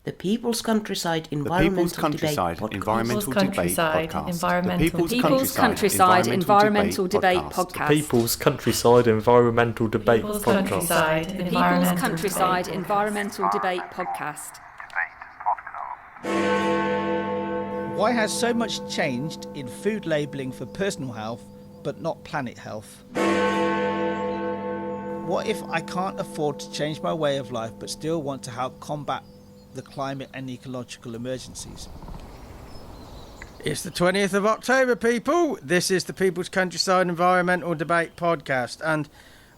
The People's Countryside The Environmental People's Countryside Debate Environmental Debate Podcast. The People's Countryside Environmental Debate Podcast. People's Countryside Environmental Debate Podcast. People's Countryside Environmental Debate Podcast. Why has so much changed in food labelling for personal health but not planet health? What if I can't afford to change my way of life but still want to help combat the climate and ecological emergencies? It's the 20th of October, people. This is the People's Countryside Environmental Debate Podcast, and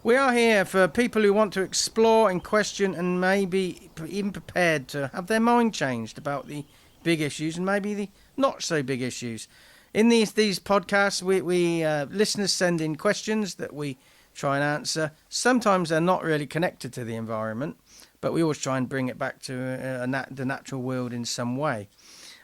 we are here for people who want to explore and question and maybe even prepared to have their mind changed about the big issues and maybe the not so big issues. In these podcasts, we listeners send in questions that we try and answer. Sometimes they're not really connected to the environment, but we always try and bring it back to the natural world in some way.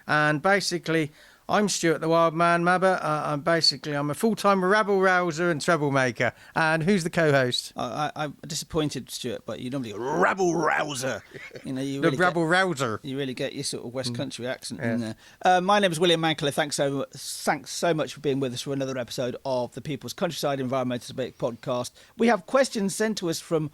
And basically, I'm Stuart the Wildman Mabbutt. I'm a full-time rabble-rouser and troublemaker. And who's the co-host? I'm disappointed, Stuart, but you normally go rabble-rouser. You know, you really rabble-rouser. You really get your sort of West Country accent in there. My name is William Mankelow. Thanks so much for being with us for another episode of the People's Countryside Environmental Debate Podcast. We have questions sent to us for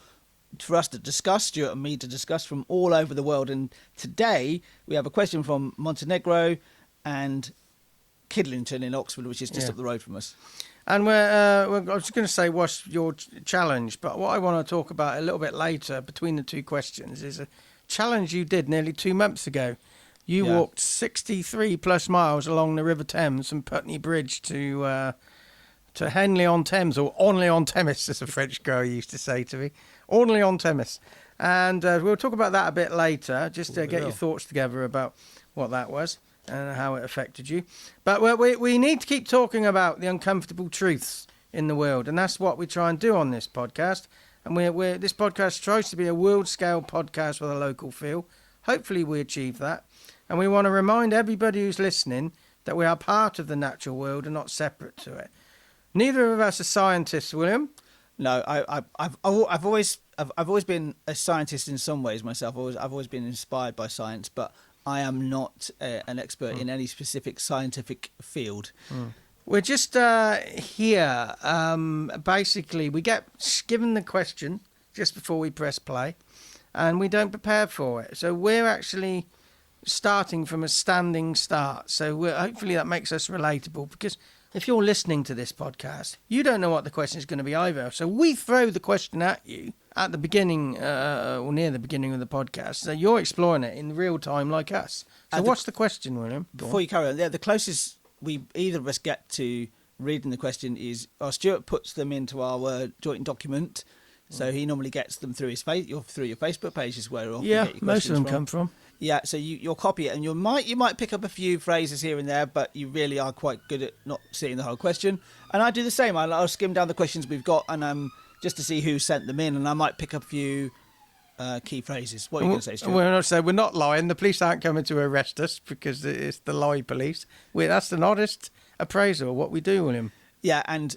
us to discuss, Stuart and me to discuss, from all over the world. And today we have a question from Montenegro and Kidlington in Oxford, which is just up the road from us. And I was going to say what's your challenge, but what I want to talk about a little bit later between the two questions is a challenge you did nearly 2 months ago. You walked 63 plus miles along the River Thames from Putney Bridge to Henley-on-Thames, or Onley-on-Thames, as a French girl used to say to me. Onley-on-Thames. And we'll talk about that a bit later, just to get your thoughts together about what that was and how it affected you. But we need to keep talking about the uncomfortable truths in the world, and that's what we try and do on this podcast. And this podcast tries to be a world-scale podcast with a local feel. Hopefully we achieve that. And we want to remind everybody who's listening that we are part of the natural world and not separate to it. Neither of us are scientists, William. No, I've always been a scientist in some ways myself. I've always been inspired by science, but I am not an expert in any specific scientific field. We're just here. Basically, we get given the question just before we press play, and we don't prepare for it. So we're actually starting from a standing start. So hopefully that makes us relatable, because if you're listening to this podcast, you don't know what the question is going to be either. So we throw the question at you at the beginning or near the beginning of the podcast. So you're exploring it in real time like us. So what's the question, William? Before you carry on, the closest either of us get to reading the question is, Stuart puts them into our joint document. So he normally gets them through through your Facebook page is where often you get your most of them from. come from. Yeah, so you'll copy it, and you might pick up a few phrases here and there, but you really are quite good at not seeing the whole question. And I do the same. I'll skim down the questions we've got, and just to see who sent them in, and I might pick up a few key phrases. What are you going to say, Stuart? We're not lying. The police aren't coming to arrest us because it's the lie police. That's an honest appraisal of what we do, William. Yeah, and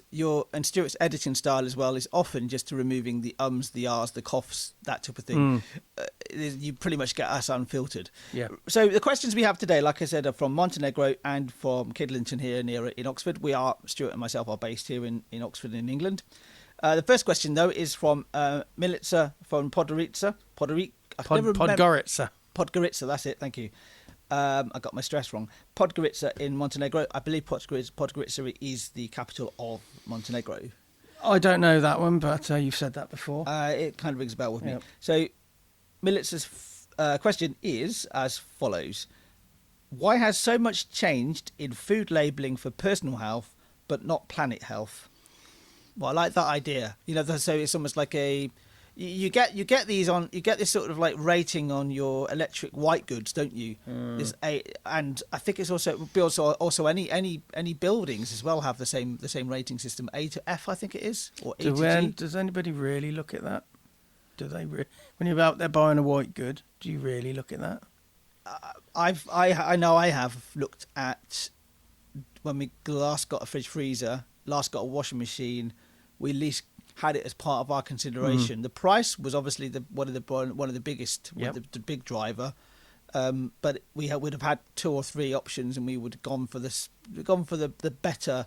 Stuart's editing style as well is often just to removing the ums, the ahs, the coughs, that type of thing. You pretty much get us unfiltered. Yeah. So the questions we have today, like I said, are from Montenegro and from Kidlington here near in Oxford. Stuart and myself are based here in Oxford in England. The first question, though, is from Milica from Podgorica. Podgorica, that's it, thank you. I got my stress wrong. Podgorica in Montenegro. I believe Podgorica is the capital of Montenegro. I don't know that one, but you've said that before. It kind of rings a bell with me. So Milica's question is as follows. Why has so much changed in food labelling for personal health but not planet health? Well, I like that idea. So it's almost like you get this sort of like rating on your electric white goods, don't you? And I think it's also any buildings as well have the same rating system, A to F, I think it is, or A to G. Does anybody really look at that? Do they when you're out there buying a white good? Do you really look at that? I know I have looked at when we last got a fridge freezer, last got a washing machine. We at least had it as part of our consideration. The price was obviously one of the biggest, the big driver. but we would have had 2 or 3 options, and we would have gone for the better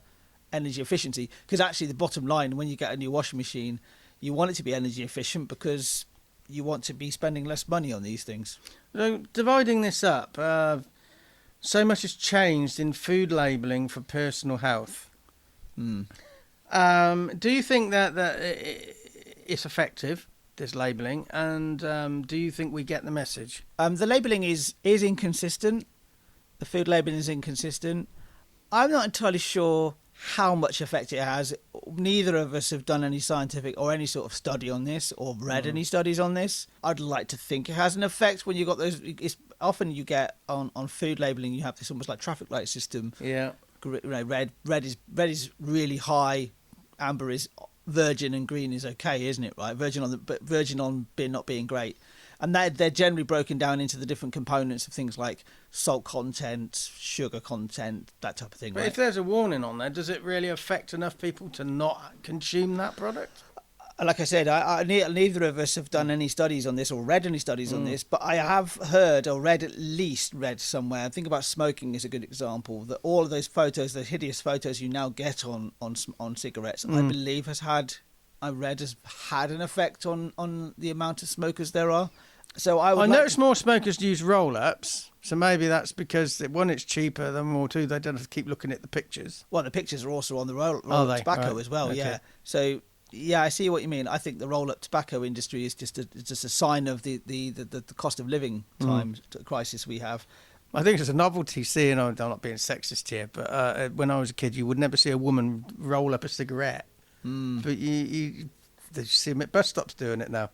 energy efficiency. Because actually, the bottom line, when you get a new washing machine, you want it to be energy efficient because you want to be spending less money on these things. So dividing this up, so much has changed in food labelling for personal health. Do you think that it's effective, this labelling, and do you think we get the message? The labelling is inconsistent. The food labelling is inconsistent. I'm not entirely sure how much effect it has. Neither of us have done any scientific or any sort of study on this or read any studies on this. I'd like to think it has an effect when you got those. It's often you get on food labelling, you have this almost like traffic light system. Yeah. Red is really high, amber is virgin, and green is okay, isn't it? Right, virgin on being not being great, and they're generally broken down into the different components of things like salt content, sugar content, that type of thing. But right? if there's a warning on there, does it really affect enough people to not consume that product? Like I said, neither of us have done any studies on this or read any studies on this, but I have heard or read somewhere. I think about smoking is a good example. That all of those photos, those hideous photos you now get on cigarettes, I believe has had an effect on the amount of smokers there are. So I notice more smokers use roll-ups, so maybe that's because one, it's cheaper, or two, they don't have to keep looking at the pictures. Well, the pictures are also on the roll-up tobacco as well. Okay. Yeah. So. Yeah, I see what you mean. I think the roll-up tobacco industry is just a sign of the cost of living crisis we have. I think it's a novelty seeing. I'm not being sexist here, but when I was a kid, you would never see a woman roll up a cigarette. But you see them at bus stops doing it now.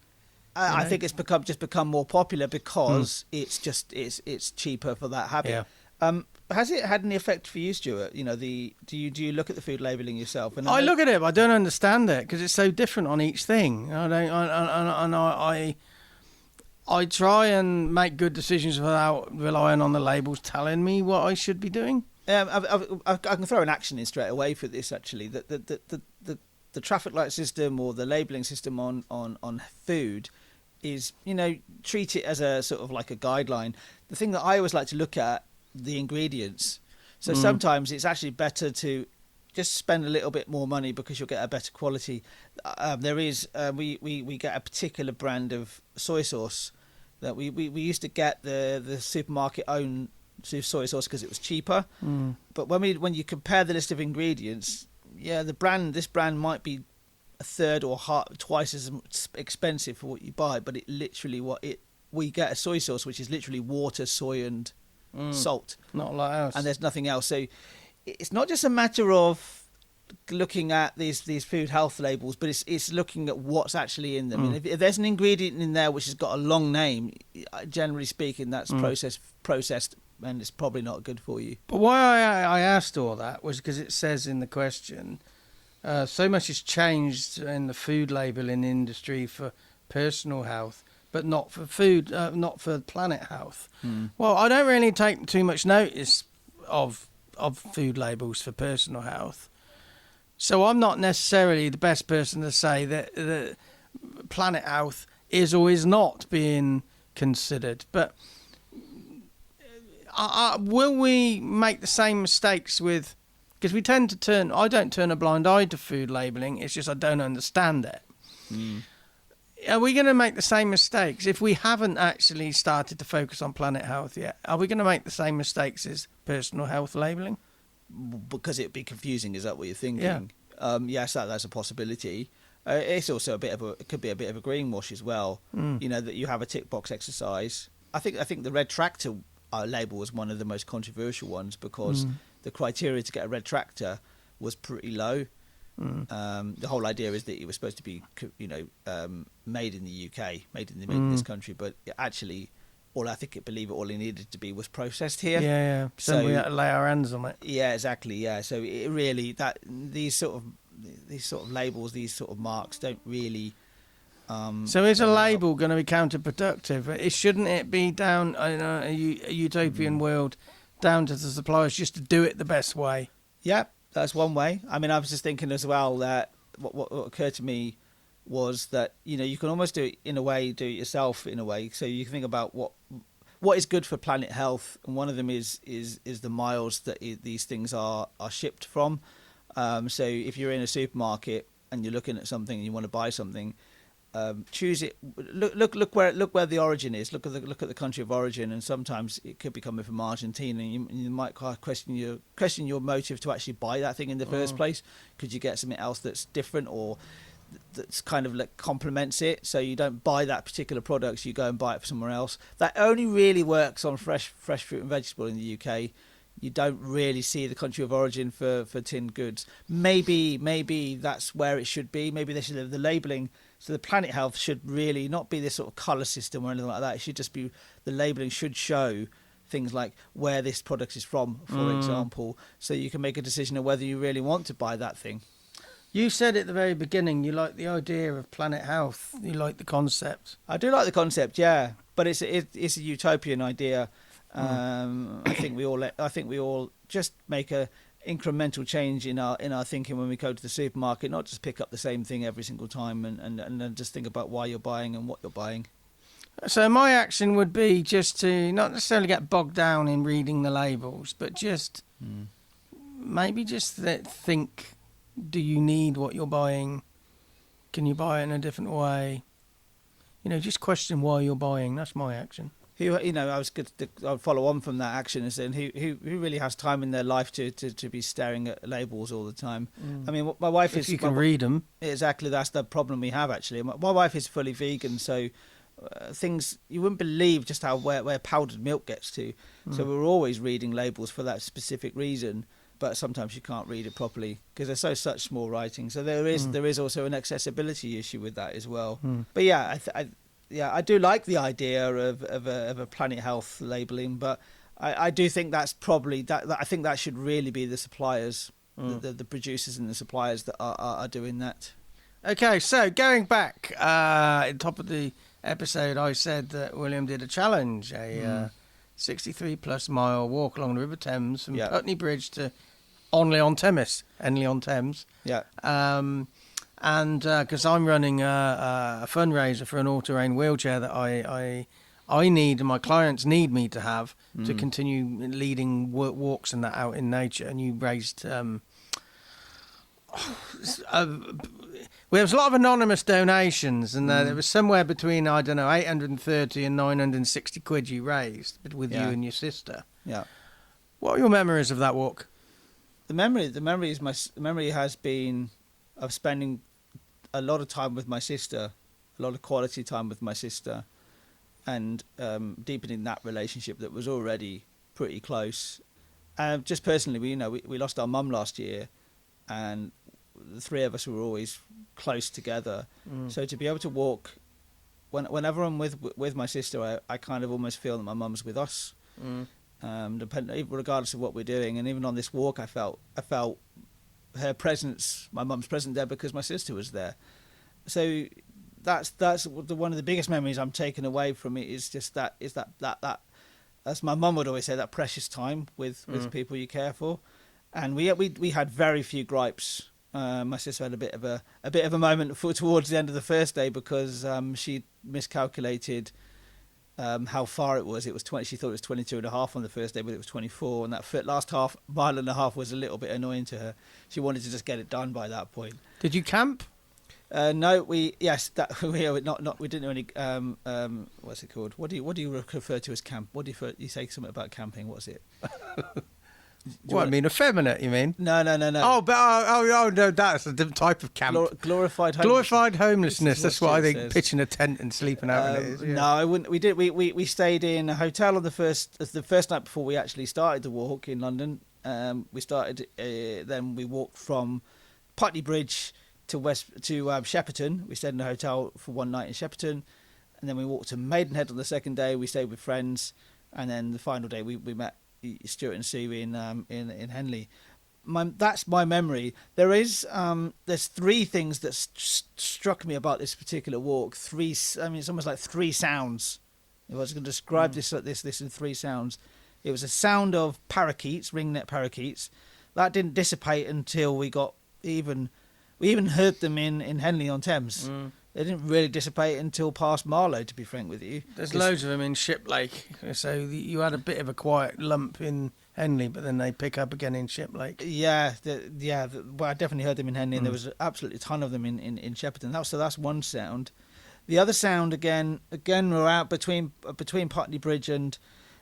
I think it's become more popular because it's cheaper for that habit. Yeah. Has it had any effect for you, Stuart? You know, do you look at the food labelling yourself? And I look at it, but I don't understand it because it's so different on each thing. I try and make good decisions without relying on the labels telling me what I should be doing. I can throw an action in straight away for this. Actually, the traffic light system or the labelling system on food is, treat it as a sort of like a guideline. The thing that I always like to look at, the ingredients. So sometimes it's actually better to just spend a little bit more money because you'll get a better quality. We get a particular brand of soy sauce that we used to get the supermarket own soy sauce because it was cheaper. But when you compare the list of ingredients, this brand might be a third or twice as expensive for what you buy, but we get a soy sauce which is literally water, soy and salt, not like ours, and there's nothing else. So it's not just a matter of looking at these food health labels, but it's looking at what's actually in them. And if there's an ingredient in there which has got a long name, generally speaking, that's processed, and it's probably not good for you. But why I asked all that was because it says in the question, so much has changed in the food labelling industry for personal health, but not for food, not for planet health. Well, I don't really take too much notice of food labels for personal health. So I'm not necessarily the best person to say that the planet health is or is not being considered. But will we make the same mistakes with... Because we tend to I don't turn a blind eye to food labelling, it's just I don't understand it. Are we going to make the same mistakes if we haven't actually started to focus on planet health yet? Are we going to make the same mistakes as personal health labelling? Because it'd be confusing, is that what you're thinking? Yeah. Yes, that's a possibility. It's also it could be a bit of a greenwash as well. That you have a tick box exercise. I think the red tractor label was one of the most controversial ones because the criteria to get a red tractor was pretty low. The whole idea is that it was supposed to be, made in the UK, made in this country, but actually, all it needed to be was processed here. Yeah. So we had to lay our hands on it. Yeah, exactly. Yeah. So it really these sort of labels, these sort of marks don't really. So is a label going to be counterproductive? Shouldn't it be down in a utopian world, down to the suppliers just to do it the best way? Yeah. That's one way. I mean, I was just thinking as well that what occurred to me was that you can almost do it yourself in a way. So you can think about what what is good for planet health, and one of them is the miles that these things are shipped from. So if you're in a supermarket and you're looking at something and you want to buy something, choose it. Look where the origin is. Look at the country of origin, and sometimes it could be coming from Argentina. And you might question your motive to actually buy that thing in the first place. Could you get something else that's different or that's kind of like complements it? So you don't buy that particular product, you go and buy it from somewhere else. That only really works on fresh fruit and vegetable in the UK. You don't really see the country of origin for tinned goods. Maybe that's where it should be. Maybe they should have the labelling. So the Planet Health should really not be this sort of colour system or anything like that. It should just be, the labelling should show things like where this product is from, for example, so you can make a decision of whether you really want to buy that thing. You said at the very beginning you like the idea of Planet Health. You like the concept. I do like the concept, yeah, but it's a utopian idea. I think we all just make a incremental change in our thinking when we go to the supermarket, not just pick up the same thing every single time and then just think about why you're buying and what you're buying. So my action would be just to not necessarily get bogged down in reading the labels, but just maybe just think, do you need what you're buying? Can you buy it in a different way? Just question why you're buying. That's my action. I'll follow on from that action and saying who really has time in their life to be staring at labels all the time. I mean, my wife is. If you can read them. Exactly, that's the problem we have actually. My wife is fully vegan, so things you wouldn't believe just how where powdered milk gets to. So we're always reading labels for that specific reason. But sometimes you can't read it properly because they're such small writing. So there is also an accessibility issue with that as well. But yeah, I do like the idea of a Planet Health labelling, but I do think that's probably that I think that should really be the suppliers, the producers and the suppliers that are doing that. Okay, so going back at the top of the episode, I said that William did a challenge, a 63+ mile walk along the River Thames from Putney Bridge to Henley-on-Thames. Yeah. And because I'm running a fundraiser for an all-terrain wheelchair that I need and my clients need me to have to continue leading walks and that out in nature. And you raised there was a lot of anonymous donations, and there was somewhere between 830 and 960 quid you raised with you and your sister. Yeah. What are your memories of that walk? The memory has been of spending a lot of time with my sister, a lot of quality time with my sister, and deepening that relationship that was already pretty close. Just personally, we lost our mum last year, and the three of us were always close together. So to be able to walk, whenever I'm with my sister, I kind of almost feel that my mum's with us. Regardless of what we're doing, and even on this walk, I felt her presence, my mum's present there because my sister was there. So that's one of the biggest memories I'm taking away from it is just that as my mum would always say, that precious time with people you care for. And we had very few gripes. My sister had a bit of a moment towards the end of the first day because she miscalculated how far it was. It was 20. She thought it was 22.5 on the first day, but it was 24. And that last mile and a half was a little bit annoying to her. She wanted to just get it done by that point. Did you camp? No, we didn't do any. What's it called? What do you refer to as camp? What do you say something about camping? What's it? Effeminate, you mean? No. Oh, no, that's a different type of camp. Glorified homelessness. That's what I think, says. Pitching a tent and sleeping out in it is. Yeah. No, I wouldn't. We stayed in a hotel on the first night before we actually started the walk in London. We started, then we walked from Putney Bridge to Shepperton. We stayed in a hotel for one night in Shepperton, and then we walked to Maidenhead on the second day. We stayed with friends, and then the final day we met Stuart and Sue in Henley. That's my memory. There's three things that struck me about this particular walk. It's almost like three sounds. If I was going to describe this in three sounds, it was a sound of parakeets, ringnet parakeets. That didn't dissipate until we even heard them in Henley on Thames. They didn't really dissipate until past Marlow, to be frank with you. There's loads of them in Ship Lake. So you had a bit of a quiet lump in Henley, but then they pick up again in Ship Lake. Yeah, well, I definitely heard them in Henley, and there was absolutely a ton of them in Shepperton. So that's one sound. The other sound, again, we're out between Putney Bridge and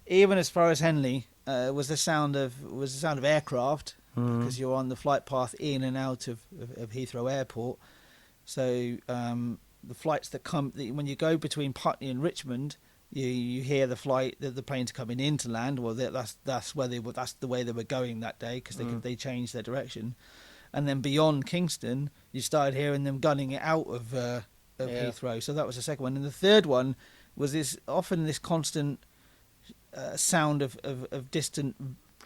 even as far as Henley, was the sound of aircraft, because you're on the flight path in and out of Heathrow Airport. So the flights that come when you go between Putney and Richmond, you hear the planes coming into land. Well, that's the way they were going that day, because they changed their direction. And then beyond Kingston, you started hearing them gunning it out of Heathrow. So that was the second one. And the third one was this constant sound of distant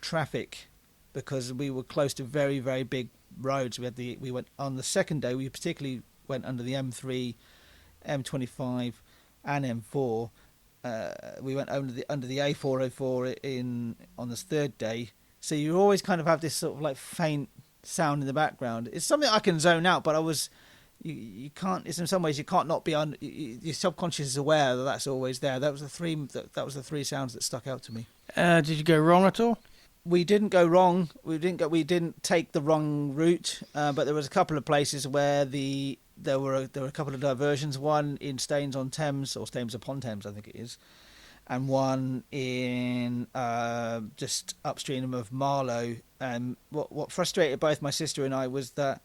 traffic, because we were close to very, very big roads. We went on the second day. We particularly went under the M3, M25, and M4. We went under the A404 on this third day. So you always kind of have this sort of like faint sound in the background. It's something I can zone out, but you can't. It's in some ways you can't not be on. Your subconscious is aware that that's always there. That was the three sounds that stuck out to me. Did you go wrong at all? We didn't go wrong. We didn't take the wrong route. But there was a couple of places where there were a couple of diversions. One in Staines-on-Thames, or Staines-upon-Thames, I think it is, and one in just upstream of Marlow. And what frustrated both my sister and I was that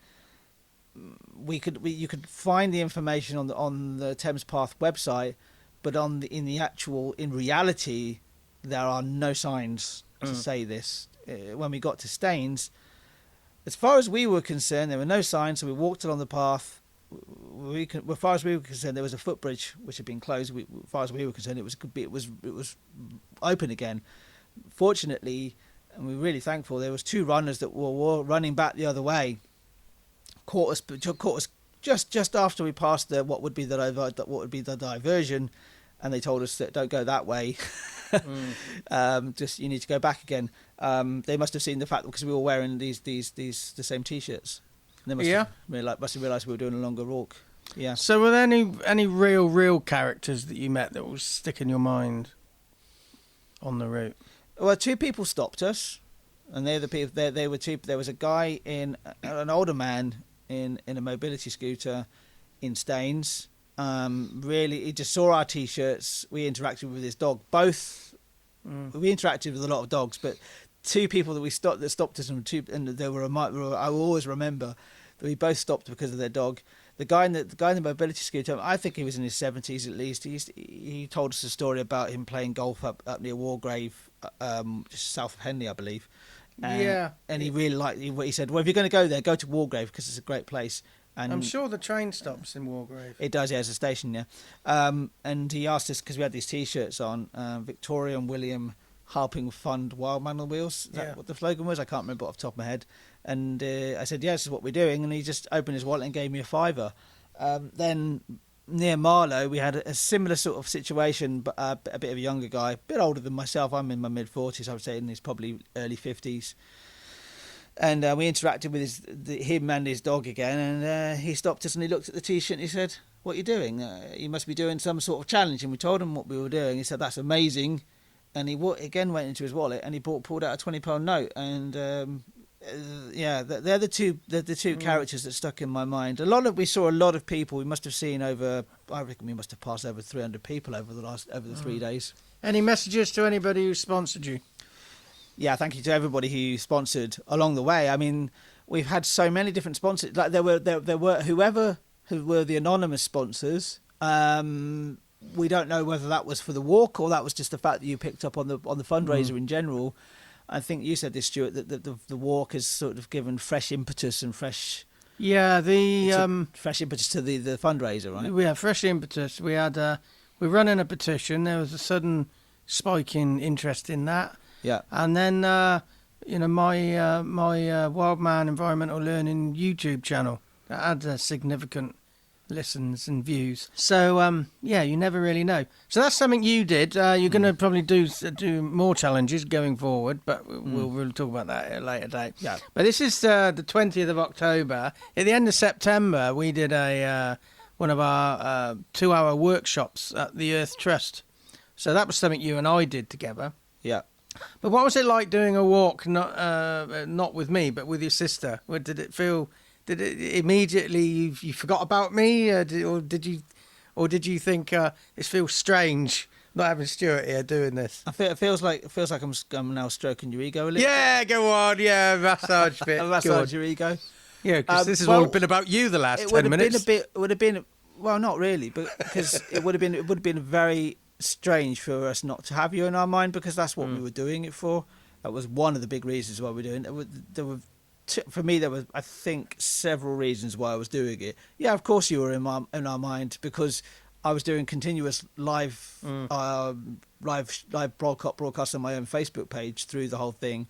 you could find the information on the Thames Path website, but in reality, there are no signs to say this. When we got to Staines, as far as we were concerned, there were no signs, so we walked along the path. As far as we were concerned, there was a footbridge which had been closed. As far as we were concerned, it was open again. Fortunately, and we're really thankful, there was two runners that were running back the other way. Caught us just after we passed what would be the diversion, and they told us that don't go that way. Just you need to go back again. They must have seen the fact, because we were wearing the same T-shirts. They must have realised we were doing a longer walk. Yeah. So were there any real characters that you met that will stick in your mind on the route? Well, two people stopped us, and they're the people. They were two. There was a guy an older man in a mobility scooter in Staines. Really, he just saw our T-shirts. We interacted with his dog. We interacted with a lot of dogs, but two people that stopped us, and there were. I will always remember that we both stopped because of their dog. The guy in the mobility scooter, I think he was in his 70s at least. He told us a story about him playing golf up near Wargrave, just south of Henley, I believe. And he really liked. He said, "Well, if you're going to go there, go to Wargrave, because it's a great place." And I'm sure the train stops in Wargrave. It does, yeah, it's a station, yeah. And he asked us, because we had these T-shirts on, Victoria and William helping fund Wildman on Wheels. Is that what the slogan was? I can't remember off the top of my head. And I said, yeah, this is what we're doing. And he just opened his wallet and gave me a £5. Then near Marlow, we had a similar sort of situation, but a bit of a younger guy, a bit older than myself. I'm in my mid-40s, I would say, in his probably early 50s. And we interacted with him and his dog again, and he stopped us and he looked at the T-shirt and he said, "What are you doing? You must be doing some sort of challenge." And we told him what we were doing. He said, "That's amazing." And he again went into his wallet and he pulled out a £20 note. And they're the two characters that stuck in my mind. We saw a lot of people. We must have seen I reckon we must have passed over 300 people over the 3 days. Any messages to anybody who sponsored you? Yeah, thank you to everybody who sponsored along the way. I mean, we've had so many different sponsors. Like there were who were the anonymous sponsors. We don't know whether that was for the walk or that was just the fact that you picked up on the fundraiser in general. I think you said this, Stuart, that the walk has sort of given fresh impetus and fresh. Yeah, fresh impetus to the fundraiser, right? Yeah, fresh impetus. We had we're running a petition. There was a sudden spike in interest in that. Yeah, and then my Wildman Environmental Learning YouTube channel that had significant listens and views. So you never really know. So that's something you did. You're going to probably do more challenges going forward, but we'll talk about that at a later date. Yeah. But this is the 20th of October. At the end of September, we did a one of our 2-hour workshops at the Earth Trust. So that was something you and I did together. Yeah. But what was it like doing a walk, not with me, but with your sister? What did it feel? Did it immediately you forgot about me, or did you think it feels strange not having Stuart here doing this? It feels like I'm now stroking your ego a little. Yeah, go on. Yeah, massage bit. Massage your ego. Yeah, because this has all been about you the last 10 minutes. It would have been well, not really, but because it would have been very strange for us not to have you in our mind, because that's what we were doing it for. That was one of the big reasons why we're doing it. For me, there was, I think, several reasons why I was doing it. Yeah, of course you were in our mind, because I was doing continuous live broadcast on my own Facebook page through the whole thing,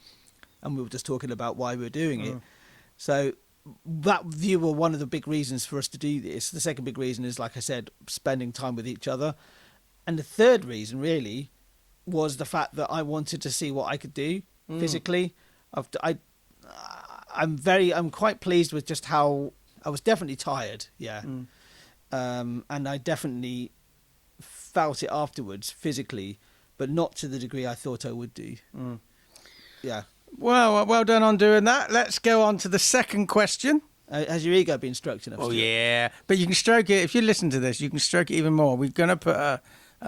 and we were just talking about why we were doing it. So that view were one of the big reasons for us to do this. The second big reason is, like I said, spending time with each other. And the third reason really was the fact that I wanted to see what I could do physically. I'm quite pleased with just how I was definitely tired. Yeah. And I definitely felt it afterwards physically, but not to the degree I thought I would do. Yeah. Well done on doing that. Let's go on to the second question. Has your ego been stroked enough? Oh, yeah. But you can stroke it. If you listen to this, you can stroke it even more. We're going to put a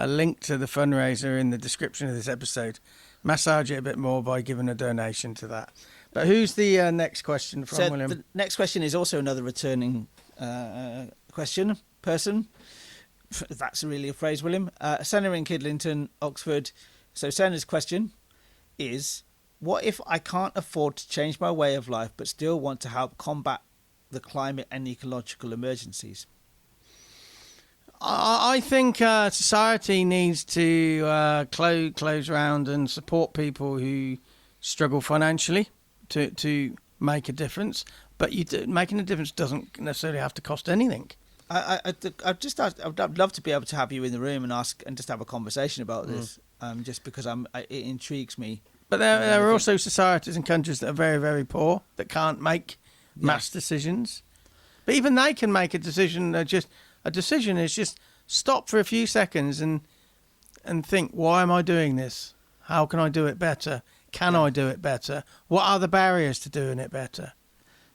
link to the fundraiser in the description of this episode. Massage it a bit more by giving a donation to that. But who's the next question from, William? The next question is also another returning person. If that's really a phrase, William. Senna in Kidlington, Oxford. So Senna's question is, what if I can't afford to change my way of life but still want to help combat the climate and ecological emergencies? I think society needs to close round and support people who struggle financially to make a difference. But making a difference doesn't necessarily have to cost anything. I'd love to be able to have you in the room and ask and just have a conversation about this. Just because it intrigues me. But there are also societies and countries that are very, very poor that can't make mass decisions. But even they can make a decision. A decision is just stop for a few seconds and think, why am I doing this? How can I do it better? Can I do it better? What are the barriers to doing it better?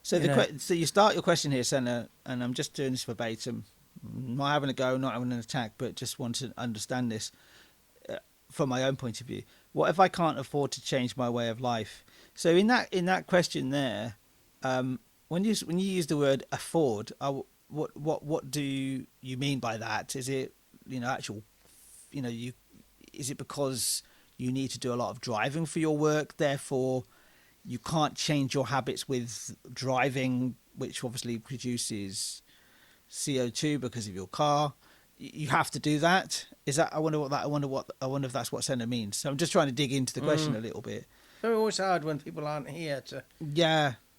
So so you start your question here, Senna, and I'm just doing this verbatim, not having a go, not having an attack, but just want to understand this from my own point of view. What if I can't afford to change my way of life? So in that question there, when you use the word afford, what do you mean by that? Is it is it because you need to do a lot of driving for your work, therefore you can't change your habits with driving, which obviously produces CO2 because of your car? You have to do that. Is that? I wonder if that's what Senna means. So I'm just trying to dig into the question a little bit. It's always hard when people aren't here to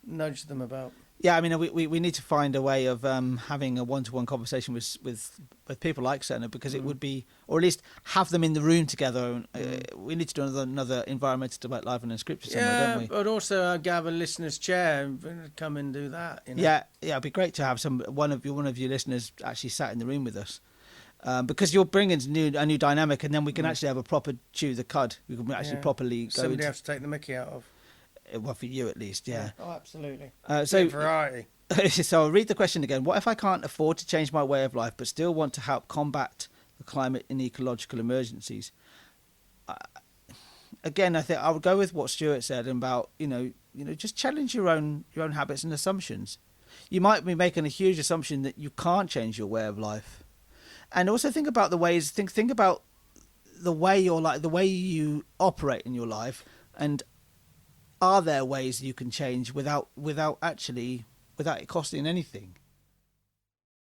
nudge them about. Yeah, I mean, we need to find a way of having a one-to-one conversation with people like Senna, because it would be, or at least have them in the room together. We need to do another environmental debate live and unscripted somewhere, don't we? But also gather listeners' chair and come and do that. Yeah, it'd be great to have one of your listeners actually sat in the room with us. Because you're bringing a new dynamic, and then we can actually have a proper chew the cud. We can actually properly go. Somebody has to take the mickey out of. Well, for you at least, yeah. Oh, absolutely. So variety. So I'll read the question again. What if I can't afford to change my way of life, but still want to help combat the climate and ecological emergencies? Again, I think I would go with what Stuart said about just challenge your own habits and assumptions. You might be making a huge assumption that you can't change your way of life. And also think about the ways. Think about the way the way you operate in your life, and are there ways you can change without it costing anything?